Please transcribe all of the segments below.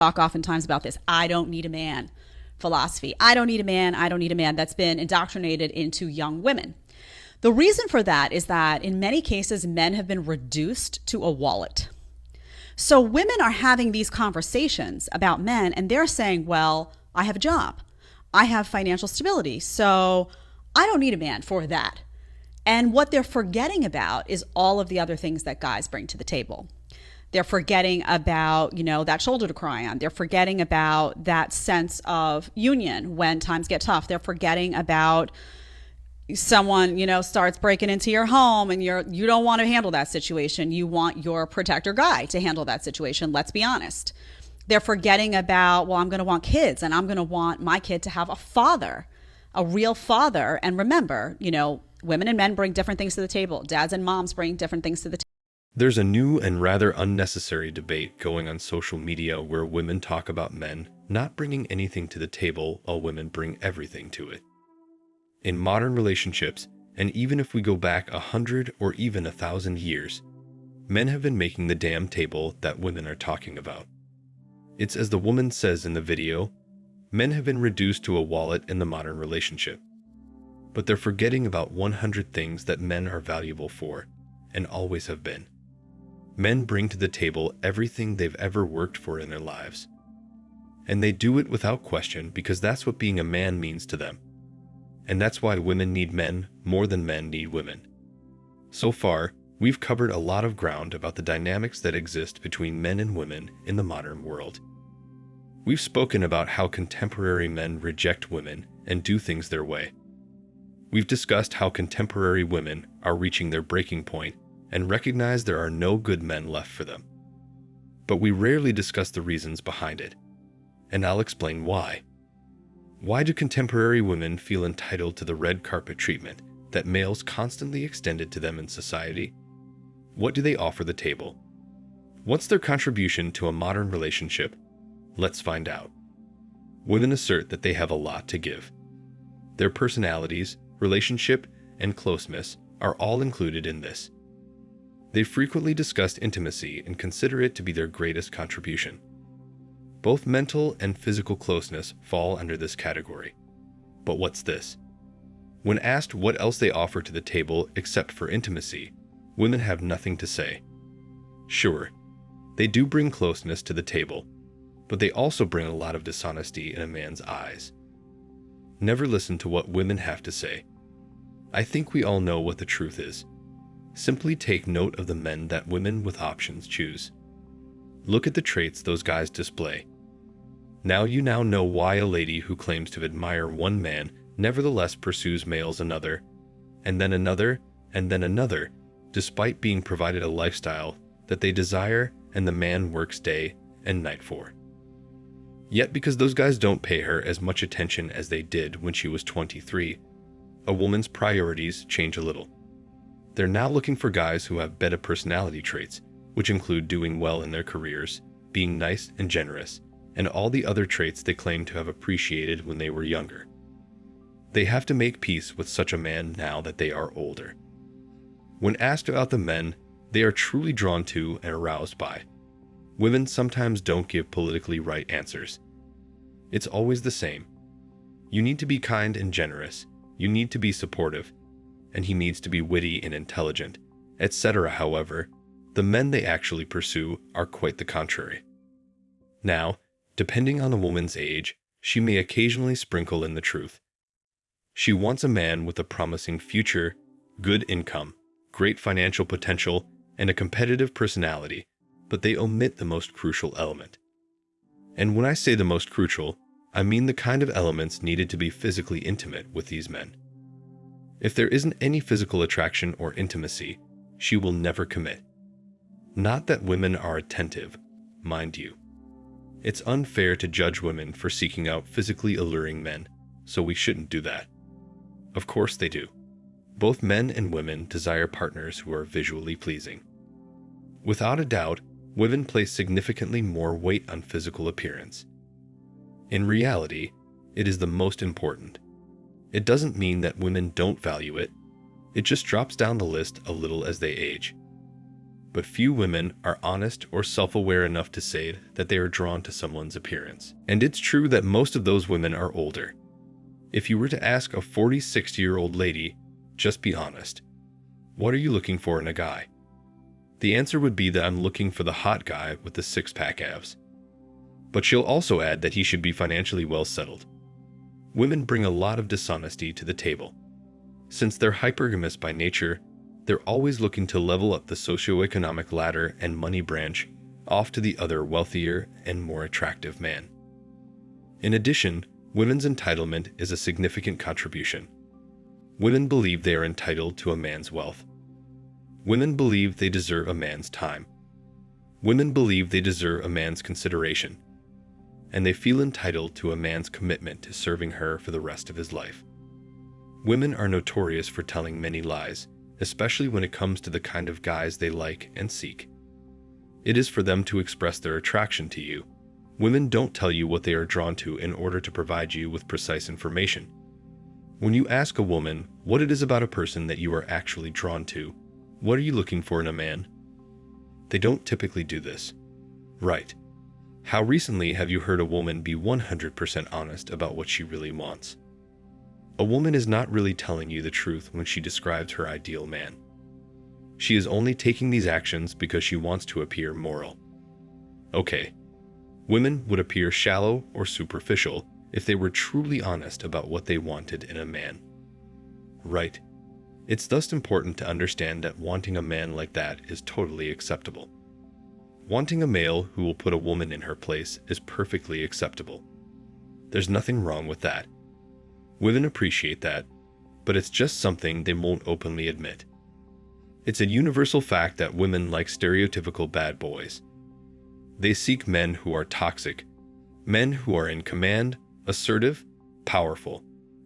talk oftentimes about this "I don't need a man" philosophy. I don't need a man. I don't need a man. That's been indoctrinated into young women. The reason for that is that in many cases, men have been reduced to a wallet. So women are having these conversations about men and they're saying, well, I have a job. I have financial stability. So I don't need a man for that. And what they're forgetting about is all of the other things that guys bring to the table. They're forgetting about, that shoulder to cry on. They're forgetting about that sense of union when times get tough. They're forgetting about someone, starts breaking into your home and you don't want to handle that situation. You want your protector guy to handle that situation. Let's be honest. They're forgetting about, well, I'm going to want kids and I'm going to want my kid to have a father, a real father. And remember, women and men bring different things to the table. Dads and moms bring different things to the table. There's a new and rather unnecessary debate going on social media where women talk about men not bringing anything to the table while women bring everything to it. In modern relationships, and even if we go back 100 or even 1,000 years, men have been making the damn table that women are talking about. It's as the woman says in the video, men have been reduced to a wallet in the modern relationship. But they're forgetting about 100 things that men are valuable for, and always have been. Men bring to the table everything they've ever worked for in their lives. And they do it without question because that's what being a man means to them. And that's why women need men more than men need women. So far, we've covered a lot of ground about the dynamics that exist between men and women in the modern world. We've spoken about how contemporary men reject women and do things their way. We've discussed how contemporary women are reaching their breaking point and recognize there are no good men left for them. But we rarely discuss the reasons behind it, and I'll explain why. Why do contemporary women feel entitled to the red carpet treatment that males constantly extended to them in society? What do they offer the table? What's their contribution to a modern relationship? Let's find out. Women assert that they have a lot to give. Their personalities, relationship, and closeness are all included in this. They frequently discuss intimacy and consider it to be their greatest contribution. Both mental and physical closeness fall under this category. But what's this? When asked what else they offer to the table except for intimacy, women have nothing to say. Sure, they do bring closeness to the table, but they also bring a lot of dishonesty in a man's eyes. Never listen to what women have to say. I think we all know what the truth is. Simply take note of the men that women with options choose. Look at the traits those guys display. Now you know why a lady who claims to admire one man nevertheless pursues males another, and then another, and then another, despite being provided a lifestyle that they desire and the man works day and night for. Yet because those guys don't pay her as much attention as they did when she was 23, a woman's priorities change a little. They're now looking for guys who have better personality traits, which include doing well in their careers, being nice and generous, and all the other traits they claim to have appreciated when they were younger. They have to make peace with such a man now that they are older. When asked about the men they are truly drawn to and aroused by, women sometimes don't give politically right answers. It's always the same. You need to be kind and generous, you need to be supportive, and he needs to be witty and intelligent, etc. However, the men they actually pursue are quite the contrary. Now, depending on the woman's age, she may occasionally sprinkle in the truth. She wants a man with a promising future, good income, great financial potential, and a competitive personality, but they omit the most crucial element. And when I say the most crucial, I mean the kind of elements needed to be physically intimate with these men. If there isn't any physical attraction or intimacy, she will never commit. Not that women are attentive, mind you. It's unfair to judge women for seeking out physically alluring men, so we shouldn't do that. Of course they do. Both men and women desire partners who are visually pleasing. Without a doubt, women place significantly more weight on physical appearance. In reality, it is the most important. It doesn't mean that women don't value it. It just drops down the list a little as they age. but few women are honest or self-aware enough to say that they are drawn to someone's appearance. And it's true that most of those women are older. If you were to ask a 40-60-year-old lady, just be honest, what are you looking for in a guy? The answer would be that I'm looking for the hot guy with the six-pack abs. But she'll also add that he should be financially well settled. Women bring a lot of dishonesty to the table. Since they're hypergamous by nature, they're always looking to level up the socioeconomic ladder and money branch off to the other wealthier and more attractive man. In addition, women's entitlement is a significant contribution. Women believe they are entitled to a man's wealth. Women believe they deserve a man's time. Women believe they deserve a man's consideration. And they feel entitled to a man's commitment to serving her for the rest of his life. Women are notorious for telling many lies, especially when it comes to the kind of guys they like and seek. It is for them to express their attraction to you. Women don't tell you what they are drawn to in order to provide you with precise information. When you ask a woman what it is about a person that you are actually drawn to, what are you looking for in a man? They don't typically do this. Right. How recently have you heard a woman be 100% honest about what she really wants? A woman is not really telling you the truth when she describes her ideal man. She is only taking these actions because she wants to appear moral. Okay, women would appear shallow or superficial if they were truly honest about what they wanted in a man. Right. It's thus important to understand that wanting a man like that is totally acceptable. Wanting a male who will put a woman in her place is perfectly acceptable. There's nothing wrong with that. Women appreciate that, but it's just something they won't openly admit. It's a universal fact that women like stereotypical bad boys. They seek men who are toxic, men who are in command, assertive, powerful,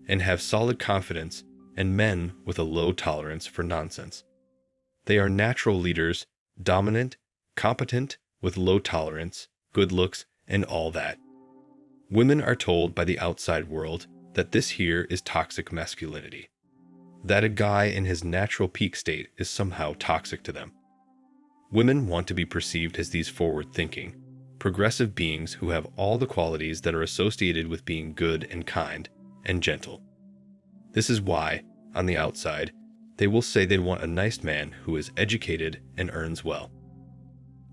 and have solid confidence, and men with a low tolerance for nonsense. They are natural leaders, dominant, competent, with low tolerance, good looks, and all that. Women are told by the outside world that this here is toxic masculinity. That a guy in his natural peak state is somehow toxic to them. Women want to be perceived as these forward-thinking, progressive beings who have all the qualities that are associated with being good and kind and gentle. This is why, on the outside, they will say they want a nice man who is educated and earns well.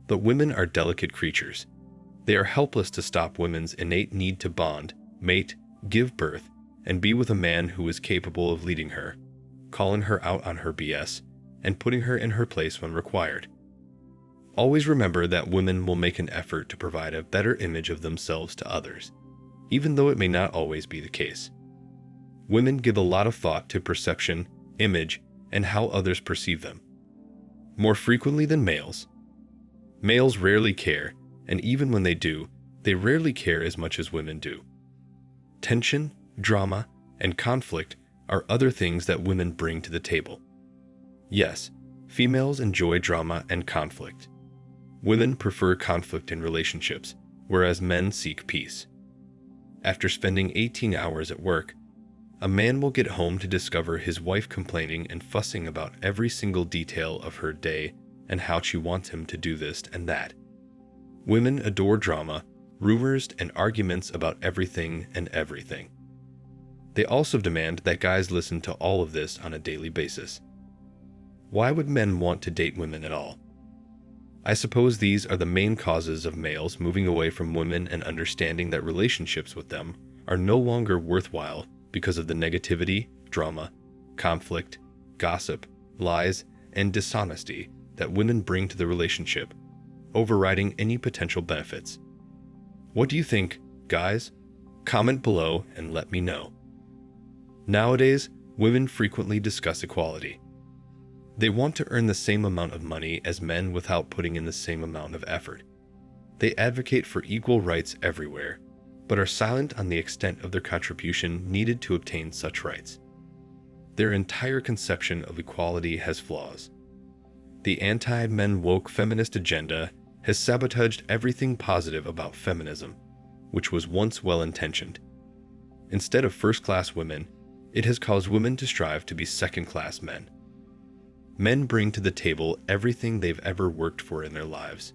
But women are delicate creatures. They are helpless to stop women's innate need to bond, mate, give birth, and be with a man who is capable of leading her, calling her out on her BS, and putting her in her place when required. Always remember that women will make an effort to provide a better image of themselves to others, even though it may not always be the case. Women give a lot of thought to perception, image, and how others perceive them. More frequently than males. Males rarely care, and even when they do, they rarely care as much as women do. Tension, drama, and conflict are other things that women bring to the table. Yes, females enjoy drama and conflict. Women prefer conflict in relationships, whereas men seek peace. After spending 18 hours at work, a man will get home to discover his wife complaining and fussing about every single detail of her day and how she wants him to do this and that. Women adore drama, rumors, and arguments about everything and everything. They also demand that guys listen to all of this on a daily basis. Why would men want to date women at all? I suppose these are the main causes of males moving away from women and understanding that relationships with them are no longer worthwhile because of the negativity, drama, conflict, gossip, lies, and dishonesty that women bring to the relationship, overriding any potential benefits. What do you think, guys? Comment below and let me know. Nowadays, women frequently discuss equality. They want to earn the same amount of money as men without putting in the same amount of effort. They advocate for equal rights everywhere, but are silent on the extent of their contribution needed to obtain such rights. Their entire conception of equality has flaws. The anti-men woke feminist agenda has sabotaged everything positive about feminism, which was once well-intentioned. Instead of first-class women, it has caused women to strive to be second-class men. Men bring to the table everything they've ever worked for in their lives.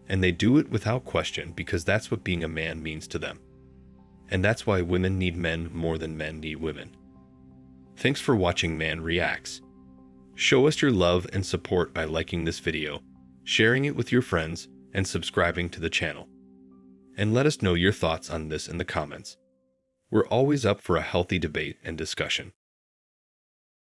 And they do it without question because that's what being a man means to them. And that's why women need men more than men need women. Thanks for watching Man Reacts. Show us your love and support by liking this video, sharing it with your friends, and subscribing to the channel. And let us know your thoughts on this in the comments. We're always up for a healthy debate and discussion.